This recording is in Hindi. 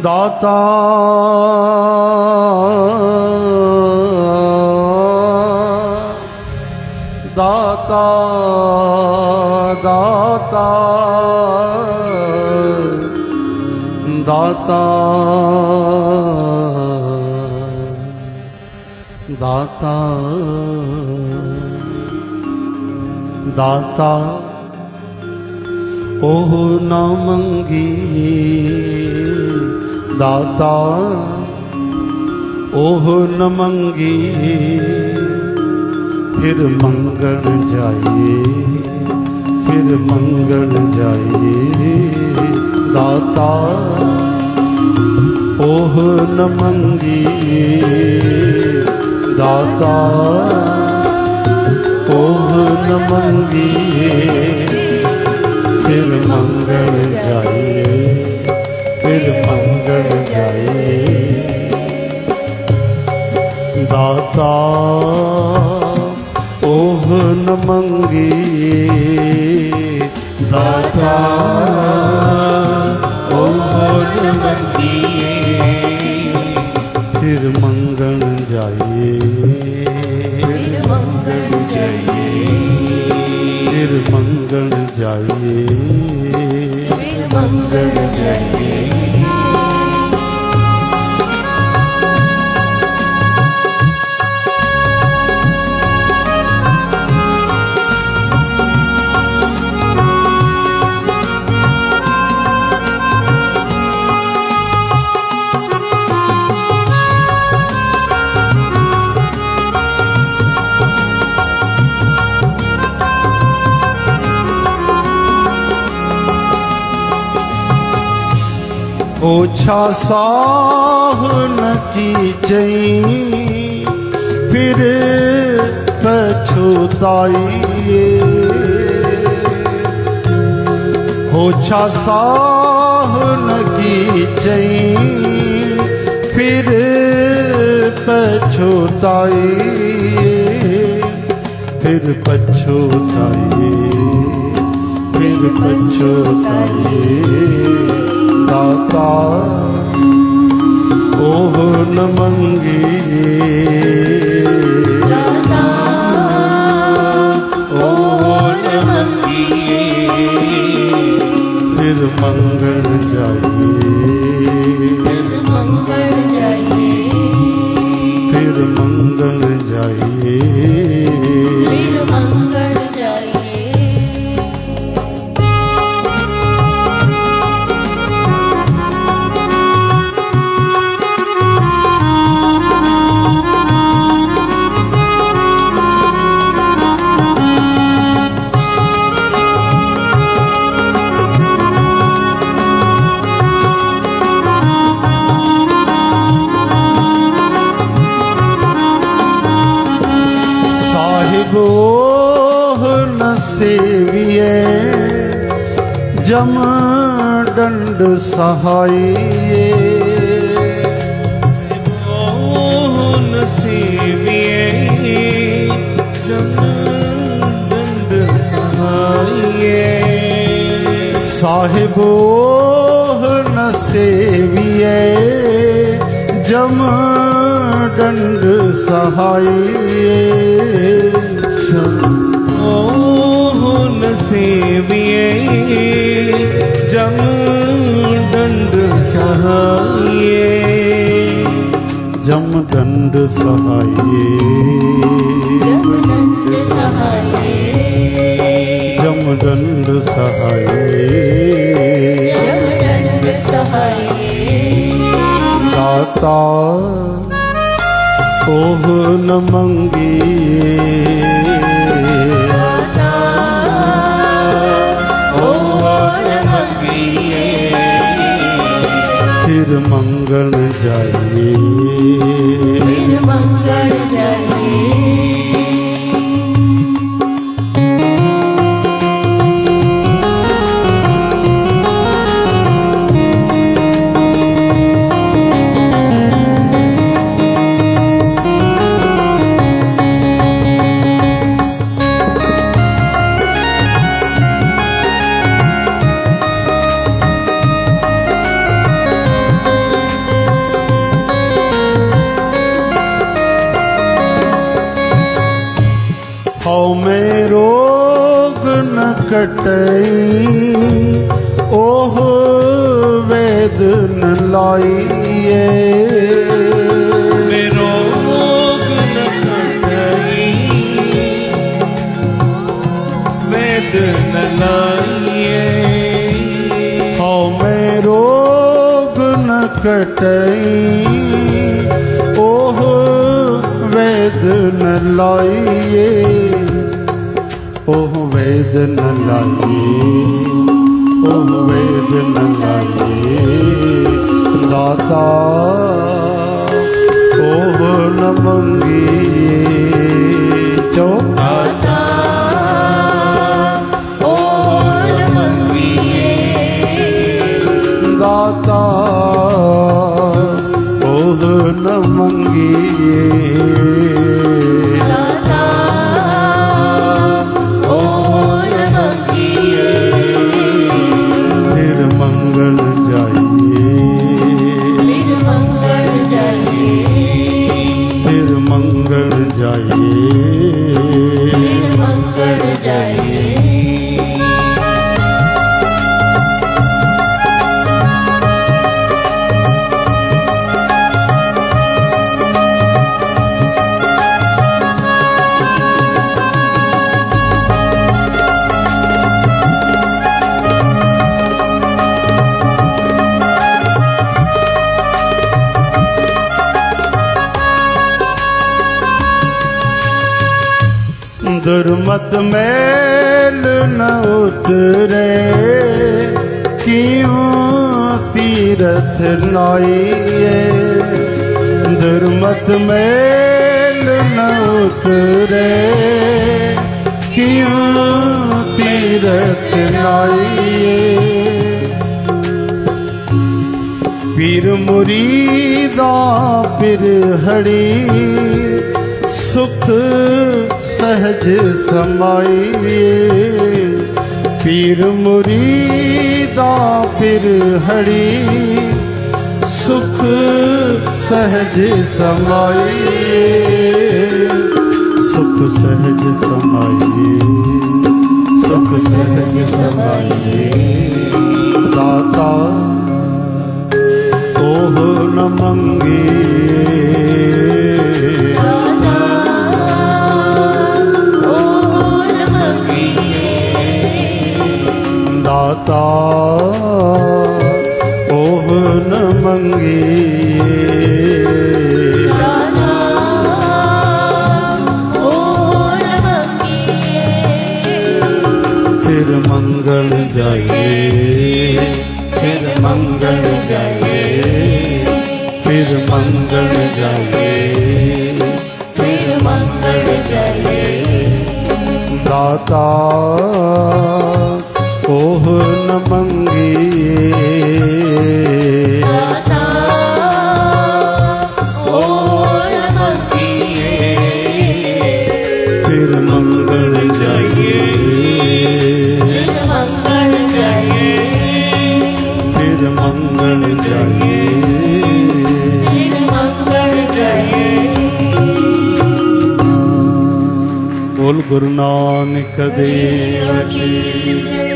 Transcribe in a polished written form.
दाता दाता दाता दाता दाता दाता ओह न मंगी दाता ओह न मंगी फिर मंगण जाइए फिर मंगण जाइए दाता ओह न मंगी दाता ओह न मंगी फिर मंगल जाइए फिर मंगल जाइए दाता ओह न मंगी दाता ओह न मंगी फिर मंगल जाइए फिर मंगल जाइए फिर मंगल जाइए फिर मंगल जाइए ओछा साहन की चई फिर पछुताइए ओछा साहन की चई फिर पछुताइए फिर पछुताइए फिर पछुताइए दाता ओह न मंगी दाता ओह न मंगी फिर मंगल जाइए फिर मंगल जाइए फिर मंगल जाइए फिर मंगल जाइए ओह न सेविए जम दंड सहाइए ओह न सेविए जम दंड सहाइए साहिब ओह न सेविए जम दंड सहाइए ओह न सेविए जम दंड सहाइए जम दंड सहाइए जम दंड सहाइए जम दंड सहाइए जम दंड सहाइए दाता ओह न मंगी फिर मंगल जाइए फिर मंगल जाइए हौ में रोग न कटई ओह वेद न लाइए रोग न कटई वेद न लाइए हौ में रोग न कटई ओह वेद न लाइए ओह वेद न लाइए ओह वेद न लाइए दाता ओह न मंगिए चो दाता ओह न मंगिए दाता ओह न मंगिए दाता ओह न मंगिए फिर मंगल जाइए फिर मंगल जाइए फिर मंगल जाइए फिर मंगल जाइए दुर्मत मैल न उतरे क्यों तीरथ लाइए दुर्मत मैल न उतरे क्यों तीरथ लाइए पीर मुरीदा पिर हड़ी सुख सहज समाइए पीर मुरीदा पिर हड़ी सुख सहज समाइए सुख सहज समाइए सुख सहज समाइए दाता ओह न मंगिए दाता ओह न मंगिए फिर मंगल जाइए फिर मंगल जाइए फिर मंगल जाइए फिर मंगल जाइए दाता ओह न मंगिए दाता ओह न मंगिए फिर मंगल जाइए फिर मंगल जाइए फिर मंगल जाइए फिर मंगल जाइए बोल गुरु नानक देव की जय।